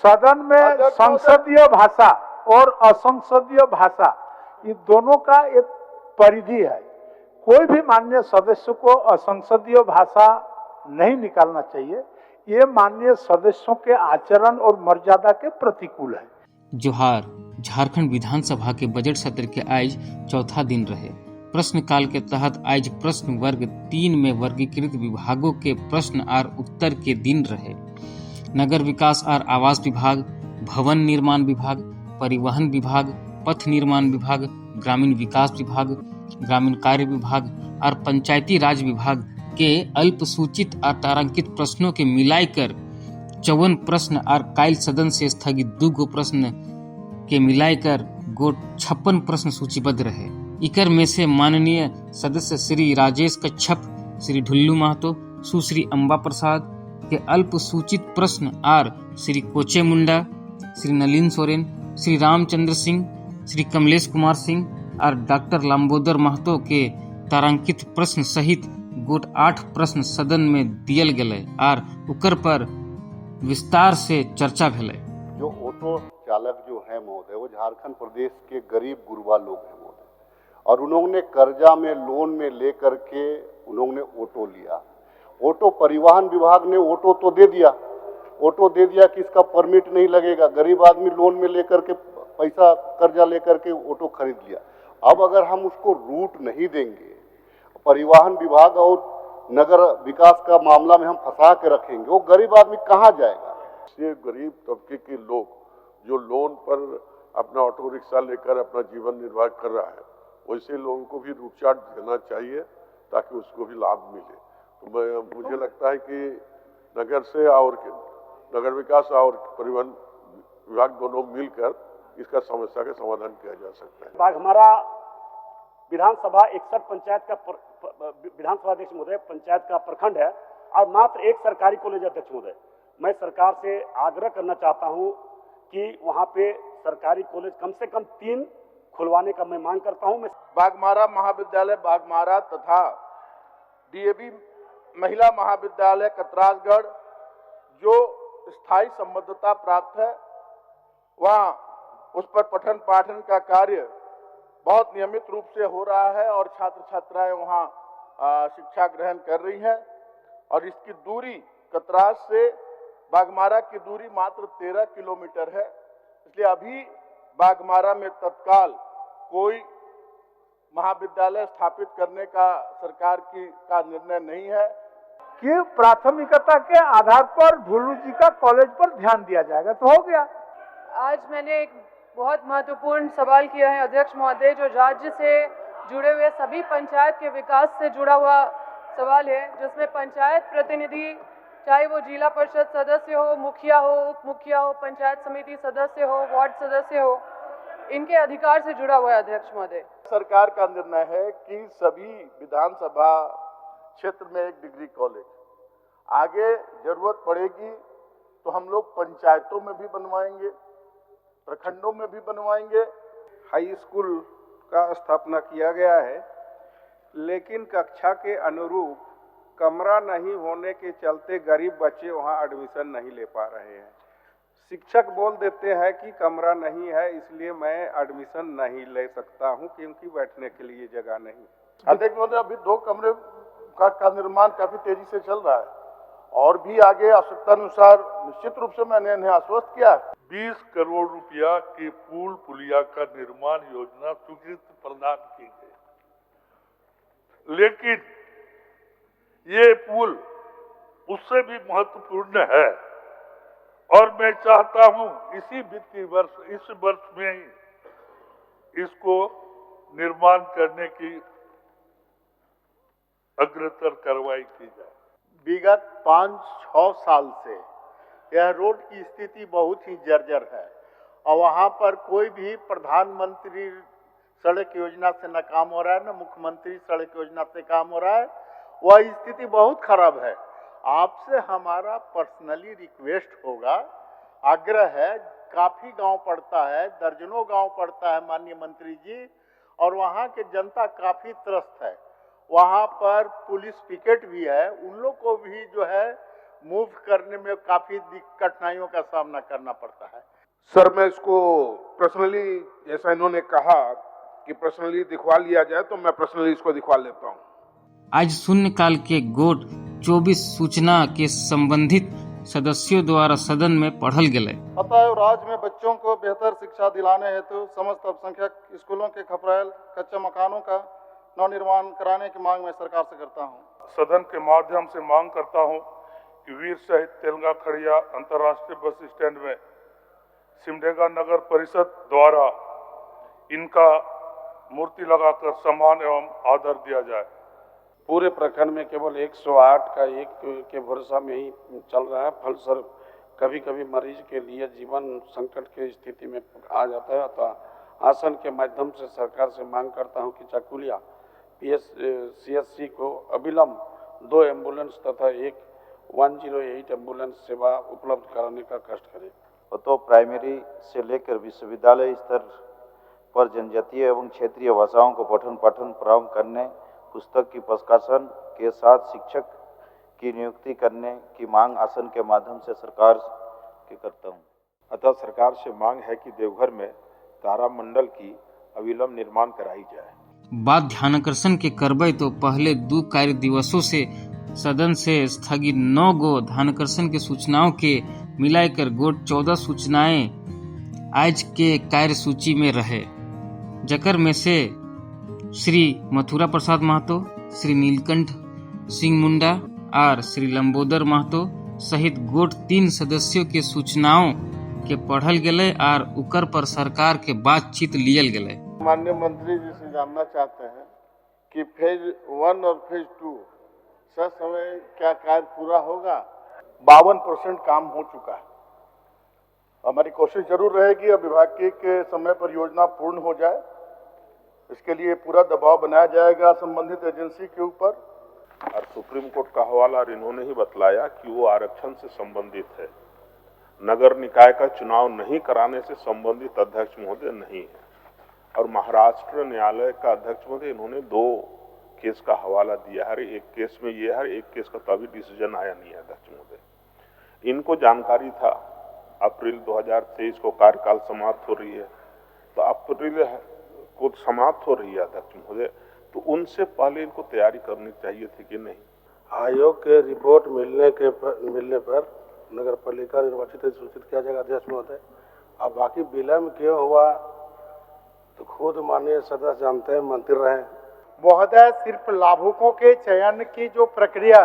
सदन में संसदीय भाषा और असंसदीय भाषा, ये दोनों का एक परिधि है। कोई भी माननीय सदस्य को असंसदीय भाषा नहीं निकालना चाहिए। ये माननीय सदस्यों के आचरण और मर्यादा के प्रतिकूल है। जोहार। झारखंड विधानसभा के बजट सत्र के आज चौथा दिन रहे। प्रश्नकाल के तहत आज प्रश्न वर्ग 3 में वर्गीकृत विभागों के प्रश्न और उत्तर के दिन रहे। नगर विकास और आवास विभाग, भवन निर्माण विभाग, परिवहन विभाग, पथ निर्माण विभाग, ग्रामीण विकास विभाग, ग्रामीण कार्य विभाग और पंचायती राज विभाग के अल्पसूचित और तारांकित प्रश्नों के मिलाकर 54 प्रश्न और कायल सदन से स्थगित 2 प्रश्न के मिलाकर गोट 56 प्रश्न सूचीबद्ध रहे। इकर में से माननीय सदस्य श्री राजेश कच्छप, श्री ढुल्लू महतो, सुश्री अम्बा प्रसाद के अल्पसूचित प्रश्न और श्री कोचे मुंडा, श्री नलिन सोरेन, श्री रामचंद्र सिंह, श्री कमलेश कुमार सिंह और डॉक्टर लंबोदर महतो के तारांकित प्रश्न सहित गोट 8 प्रश्न सदन में दियल गए और उकर पर विस्तार से चर्चा भेलै। जो ऑटो चालक जो है महोदय, वो झारखंड प्रदेश के गरीब गुरबा लोग हैं महोदय, और उन्होंने कर्जा में लोन में लेकर के उन्होंने ऑटो लिया। ऑटो परिवहन विभाग ने ऑटो तो दे दिया, ऑटो दे दिया कि इसका परमिट नहीं लगेगा। गरीब आदमी लोन में लेकर के पैसा कर्जा लेकर के ऑटो खरीद लिया। अब अगर हम उसको रूट नहीं देंगे, परिवहन विभाग और नगर विकास का मामला में हम फंसा के रखेंगे, वो गरीब आदमी कहाँ जाएगा। ये गरीब तबके के लोग जो लोन पर अपना ऑटो रिक्शा लेकर अपना जीवन निर्वाह कर रहा है, वैसे लोगों को भी रूट चार्ट देना चाहिए ताकि उसको भी लाभ मिले। तो मुझे लगता है कि नगर से और नगर विकास और परिवहन विभाग दोनों मिलकर इसका समस्या का समाधान किया जा सकता है। बाग हमारा विधानसभा 61 पंचायत का विधानसभा अध्यक्ष महोदय, पंचायत का प्रखंड है और मात्र एक सरकारी कॉलेज अध्यक्ष महोदय। मैं सरकार से आग्रह करना चाहता हूं कि वहां पे सरकारी कॉलेज कम से कम 3 खुलवाने का मैं मांग करता हूं। मैं बाघमारा महाविद्यालय बाघमारा तथा डीएवी महिला महाविद्यालय कतराजगढ़ जो स्थायी संबद्धता प्राप्त है, वहाँ उस पर पठन पाठन का कार्य बहुत नियमित रूप से हो रहा है और छात्र छात्राएं वहाँ शिक्षा ग्रहण कर रही हैं। और इसकी दूरी कतराज से बाघमारा की दूरी मात्र 13 किलोमीटर है। इसलिए अभी बाघमारा में तत्काल कोई महाविद्यालय स्थापित करने का सरकार का निर्णय नहीं है कि प्राथमिकता के आधार पर ढुल्लू जी का कॉलेज पर ध्यान दिया जाएगा तो हो गया। आज मैंने एक बहुत महत्वपूर्ण सवाल किया है अध्यक्ष महोदय, जो राज्य से जुड़े हुए सभी पंचायत के विकास से जुड़ा हुआ सवाल है, जिसमें पंचायत प्रतिनिधि, चाहे वो जिला परिषद सदस्य हो, मुखिया हो, उप मुखिया हो, पंचायत समिति सदस्य हो, वार्ड सदस्य हो, इनके अधिकार से जुड़ा हुआ है अध्यक्ष महोदय। सरकार का निर्णय है कि सभी विधानसभा क्षेत्र में एक डिग्री कॉलेज, आगे जरूरत पड़ेगी तो हम लोग पंचायतों में भी बनवाएंगे, प्रखंडों में भी बनवाएंगे। हाई स्कूल का स्थापना किया गया है, लेकिन कक्षा के अनुरूप कमरा नहीं होने के चलते गरीब बच्चे वहां एडमिशन नहीं ले पा रहे हैं। शिक्षक बोल देते हैं कि कमरा नहीं है, इसलिए मैं एडमिशन नहीं ले सकता हूं क्योंकि बैठने के लिए जगह नहीं। अध्यक्ष महोदय, अभी 2 कमरे का निर्माण काफी तेजी से चल रहा है और भी आगे आवश्यकता अनुसार निश्चित रूप से मैंने इन्हें आश्वस्त किया है। 20 करोड़ रुपया के पुल पुलिया का निर्माण योजना स्वीकृत प्रदान की गई, लेकिन ये पुल उससे भी महत्वपूर्ण है और मैं चाहता हूं इसी वित्तीय वर्ष, इस वर्ष में ही इसको निर्माण करने की अग्रतर कार्रवाई की जाए। विगत 5-6 साल से यह रोड की स्थिति बहुत ही जर्जर है और वहाँ पर कोई भी प्रधानमंत्री सड़क योजना से न काम हो रहा है, न मुख्यमंत्री सड़क योजना से काम हो रहा है। वह स्थिति बहुत खराब है। आपसे हमारा पर्सनली रिक्वेस्ट होगा, आग्रह है, काफ़ी गांव पड़ता है, दर्जनों गांव पड़ता है माननीय मंत्री जी, और वहाँ के जनता काफ़ी त्रस्त है। वहाँ पर पुलिस पिकेट भी है, उन लोग को भी जो है मूव करने में काफ़ी कठिनाइयों का सामना करना पड़ता है। सर मैं इसको पर्सनली, जैसा इन्होंने कहा कि पर्सनली दिखवा लिया जाए, तो मैं पर्सनली इसको दिखवा लेता हूँ। आज शून्यकाल के गोट 24 सूचना के संबंधित सदस्यों द्वारा सदन में पढ़ल गए। अतः राज्य में बच्चों को बेहतर शिक्षा दिलाने हेतु समस्त अल्पसंख्यक स्कूलों के खपराइल कच्चे मकानों का नवनिर्माण कराने की मांग मैं सरकार से करता हूँ। सदन के माध्यम से मांग करता हूँ कि वीर शहीद तेलंगा खड़िया अंतर्राष्ट्रीय बस स्टैंड में सिमडेगा नगर परिषद द्वारा इनका मूर्ति लगाकर सम्मान एवं आदर दिया जाए। पूरे प्रखंड में केवल 108 का एक के भरोसा में ही चल रहा है। फलस्वरूप कभी कभी मरीज के लिए जीवन संकट की स्थिति में आ जाता है। अतः आसन के माध्यम से सरकार से मांग करता हूं कि चाकुलिया CSC को अविलंब 2 एम्बुलेंस तथा एक 108 एम्बुलेंस सेवा उपलब्ध कराने का कष्ट करें। तो प्राइमरी से लेकर विश्वविद्यालय स्तर पर जनजातीय एवं क्षेत्रीय भाषाओं को पठन पाठन प्रारंभ करने, पुस्तक की प्रकाशन के साथ शिक्षक की नियुक्ति करने की मांग आसन के माध्यम से सरकार के करता हूं। अतः सरकार से मांग है कि देवघर में तारामंडल की अविलंब निर्माण कराई जाए। बात ध्यानाकर्षण के करबे तो पहले 2 कार्य दिवसों से सदन से स्थगित 9 गो ध्यानाकर्षण के सूचनाओं के मिलाकर गोट 14 सूचनाएं आज के कार्य सूची में रहे, जकर में से श्री मथुरा प्रसाद महतो, श्री नीलकंठ सिंह मुंडा और श्री लंबोदर महतो सहित गोट 3 सदस्यों के सूचनाओं के पढ़ल गए और उकर पर सरकार के बातचीत लियल गए। माननीय मंत्री जी से जानना चाहते हैं कि फेज 1 और फेज 2 समय क्या कार्य पूरा होगा? 52% काम हो चुका है। हमारी कोशिश जरूर रहेगी अब विभाग के समय पर योजना पूर्ण हो जाए। इसके लिए पूरा दबाव बनाया जाएगा संबंधित एजेंसी के ऊपर। और सुप्रीम कोर्ट का हवाला इन्होंने ही बतलाया कि वो आरक्षण से संबंधित है, नगर निकाय का चुनाव नहीं कराने से संबंधित अध्यक्ष महोदय नहीं है। और महाराष्ट्र न्यायालय का अध्यक्ष महोदय इन्होंने 2 केस का हवाला दिया है। एक केस में ये है, एक केस का तो अभी डिसीजन आया नहीं है अध्यक्ष महोदय। इनको जानकारी था अप्रैल 2023 को कार्यकाल समाप्त हो रही है, तो अप्रैल को समाप्त हो रही है अध्यक्ष महोदय, तो उनसे पहले इनको तैयारी करनी चाहिए थी कि नहीं? आयोग के रिपोर्ट मिलने पर नगर पालिका निर्वाचित सूचित किया जाएगा अध्यक्ष महोदय। अब बाकी विलम्ब क्यों हुआ तो खुद माननीय सदस्य जानते हैं, मंत्री रहे। महोदय, सिर्फ लाभुकों के चयन की जो प्रक्रिया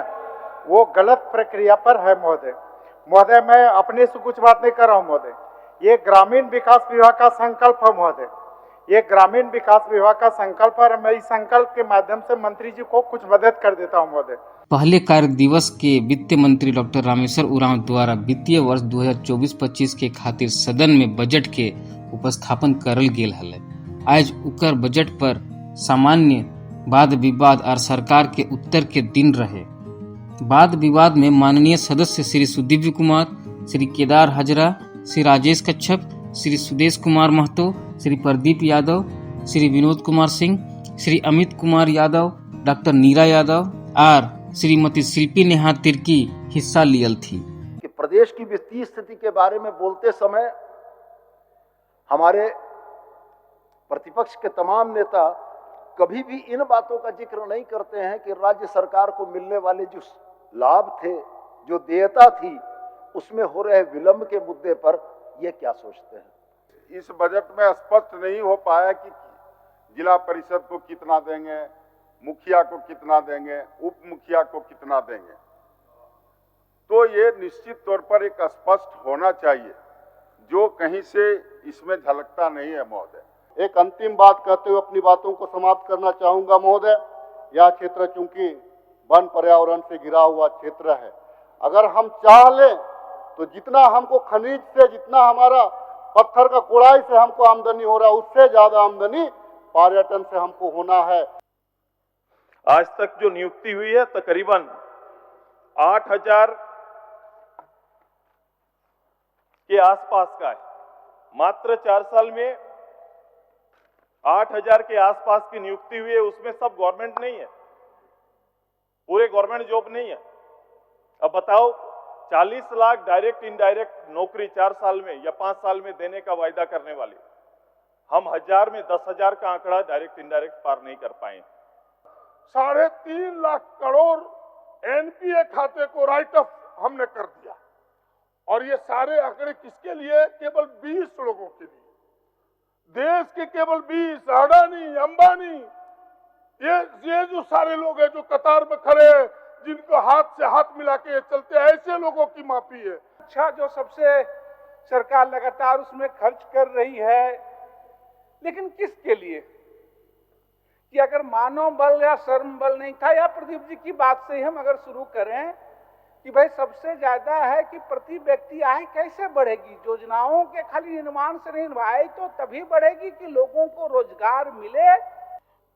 वो गलत प्रक्रिया पर है महोदय। मैं अपने से कुछ बात नहीं कर रहा हूँ महोदय। ये ग्रामीण विकास विभाग का संकल्प है महोदय, ये ग्रामीण विकास विभाग का संकल्प है। मैं इस संकल्प के माध्यम से मंत्री जी को कुछ मदद कर देता हूँ महोदय। पहले कार्य दिवस के वित्त मंत्री डॉक्टर रामेश्वर उरांव द्वारा वित्तीय वर्ष 2024-25 के खातिर सदन में बजट के उपस्थापन करल गेल हले। आज उकर बजट पर सामान्य वाद विवाद और सरकार के उत्तर के दिन रहे। वाद विवाद में माननीय सदस्य श्री सुदीव्य कुमार, श्री केदार हाजरा, श्री राजेश कच्छप, श्री सुदेश कुमार महतो, श्री प्रदीप यादव, श्री विनोद कुमार सिंह, श्री अमित कुमार यादव, डॉक्टर नीरा यादव और श्रीमती शिल्पी नेहा तिर्की हिस्सा लियल थी। कि प्रदेश की वित्तीय स्थिति के बारे में बोलते समय हमारे प्रतिपक्ष के तमाम नेता कभी भी इन बातों का जिक्र नहीं करते हैं कि राज्य सरकार को मिलने वाले जो लाभ थे, जो देयता थी, उसमें हो रहे विलंब के मुद्दे पर ये क्या सोचते हैं। इस बजट में स्पष्ट नहीं हो पाया कि जिला परिषद को कितना देंगे, मुखिया को कितना देंगे, उप मुखिया को कितना देंगे। तो ये निश्चित तौर पर एक स्पष्ट होना चाहिए, जो कहीं से इसमें झलकता नहीं है महोदय। एक अंतिम बात कहते हुए अपनी बातों को समाप्त करना चाहूंगा महोदय। यह क्षेत्र चूंकि वन पर्यावरण से घिरा हुआ क्षेत्र है, अगर हम चाह लें तो जितना हमको खनिज से, जितना हमारा पत्थर का कोड़ाई से हमको आमदनी हो रहा है, उससे ज्यादा आमदनी पर्यटन से हमको होना है। आज तक जो नियुक्ति हुई है तकरीबन 8,000 के आसपास का है। मात्र 4 साल में 8,000 के आसपास की नियुक्ति हुई है, उसमें सब गवर्नमेंट नहीं है। पूरे गवर्नमेंट जॉब नहीं है। अब बताओ 40 लाख डायरेक्ट इनडायरेक्ट नौकरी 4 साल में या 5 साल में देने का वायदा करने वाले, हम 1000 में 10,000 का आंकड़ा डायरेक्ट इनडायरेक्ट पार नहीं कर पाए। 3.5 लाख करोड़ एनपीए खाते को राइट ऑफ हमने कर दिया, और ये सारे आंकड़े किसके लिए? केवल 20 लोगों के लिए। देश के केवल 20, अडानी, अंबानी, ये जो सारे लोग हैं जो कतार में खड़े हैं, जिनको हाथ से हाथ मिला के चलते हैं, ऐसे लोगों की माफी है। अच्छा, जो सबसे सरकार लगातार उसमें खर्च कर रही है, लेकिन किसके लिए? कि अगर मानव बल या श्रम बल नहीं था, या प्रदीप जी की बात से हम अगर शुरू करें कि भाई सबसे ज्यादा है कि प्रति व्यक्ति आय कैसे बढ़ेगी? योजनाओं के खाली निर्माण से नहीं, आय तो तभी बढ़ेगी कि लोगों को रोजगार मिले।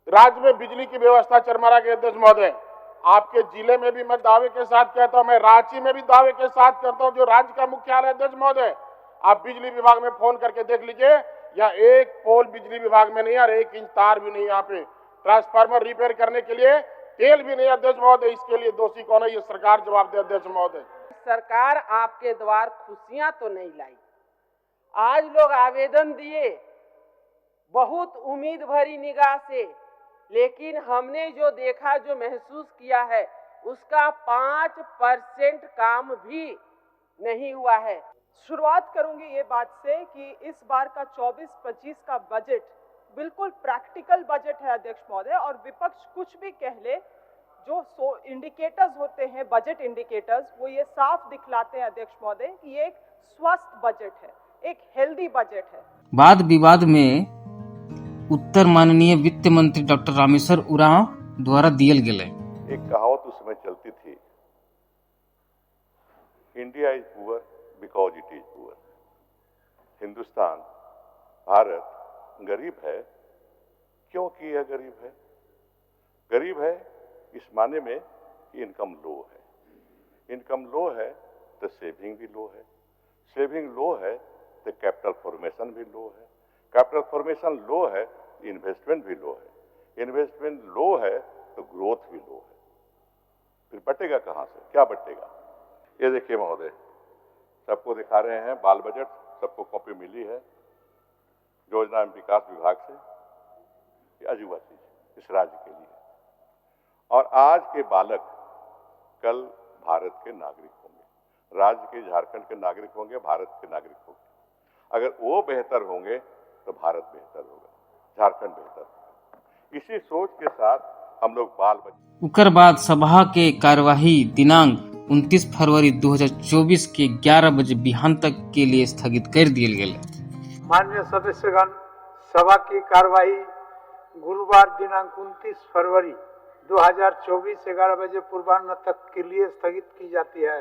राज्य में बिजली की व्यवस्था चरमरा के अध्यक्ष महोदय, आपके जिले में भी मैं दावे के साथ कहता हूं, मैं रांची में भी दावे के साथ करता हूं, जो राज्य का मुख्यालय अध्यक्ष महोदय, आप बिजली विभाग में फोन करके देख लीजिए, या एक पोल बिजली विभाग में नहीं है और 1 इंच तार भी नहीं। यहाँ पे ट्रांसफार्मर रिपेयर करने के लिए तेल भी नहीं अध्यक्ष महोदय। इसके लिए दोषी कौन है? ये सरकार जवाब दे अध्यक्ष महोदय। सरकार आपके द्वार खुशियां तो नहीं लाई। आज लोग आवेदन दिए बहुत उम्मीद भरी निगाह से, लेकिन हमने जो देखा, जो महसूस किया है, उसका 5% काम भी नहीं हुआ है। शुरुआत करूंगी ये बात से कि इस बार का 24-25 का बजट बिल्कुल प्रैक्टिकल बजट है अध्यक्ष महोदय, और विपक्ष कुछ भी कह ले, जो इंडिकेटर्स होते हैं, बजट इंडिकेटर्स, वो ये साफ दिखलाते हैं अध्यक्ष महोदय कि ये एक स्वस्थ बजट है, एक हेल्दी बजट है। वाद विवाद में उत्तर माननीय वित्त मंत्री डॉक्टर रामेश्वर उरांव द्वारा दियल गेले। एक कहावत उस समय चलती थी, India is poor because it is poor. Hindustan, Bharat गरीब है क्योंकि यह गरीब है। गरीब है इस माने में कि इनकम लो है। इनकम लो है तो सेविंग भी लो है। सेविंग लो है तो कैपिटल फॉर्मेशन भी लो है। कैपिटल फॉर्मेशन लो है तो इन्वेस्टमेंट भी लो है। इन्वेस्टमेंट लो है तो ग्रोथ भी लो है। फिर बटेगा कहाँ से? क्या बटेगा? ये देखिए महोदय, सबको दिखा रहे हैं बाल बजट, सबको कॉपी मिली है योजना एवं विकास विभाग से। ये अजूबा चीज इस राज्य के लिए। और आज के बालक कल भारत के नागरिक होंगे, राज्य के झारखंड के नागरिक होंगे, भारत के नागरिक होंगे। अगर वो बेहतर होंगे तो भारत बेहतर होगा, झारखंड बेहतर होगा। इसी सोच के साथ हम लोग बाल बच्चे। उकर बाद सभा के कार्यवाही दिनांक 29 फरवरी 2024 के 11 बजे बिहान तक के लिए स्थगित कर दिए गए। माननीय सदस्यगण, सभा की कार्यवाही गुरुवार दिनांक 29 फरवरी 2024 11 बजे पूर्वाह्न तक के लिए स्थगित की जाती है।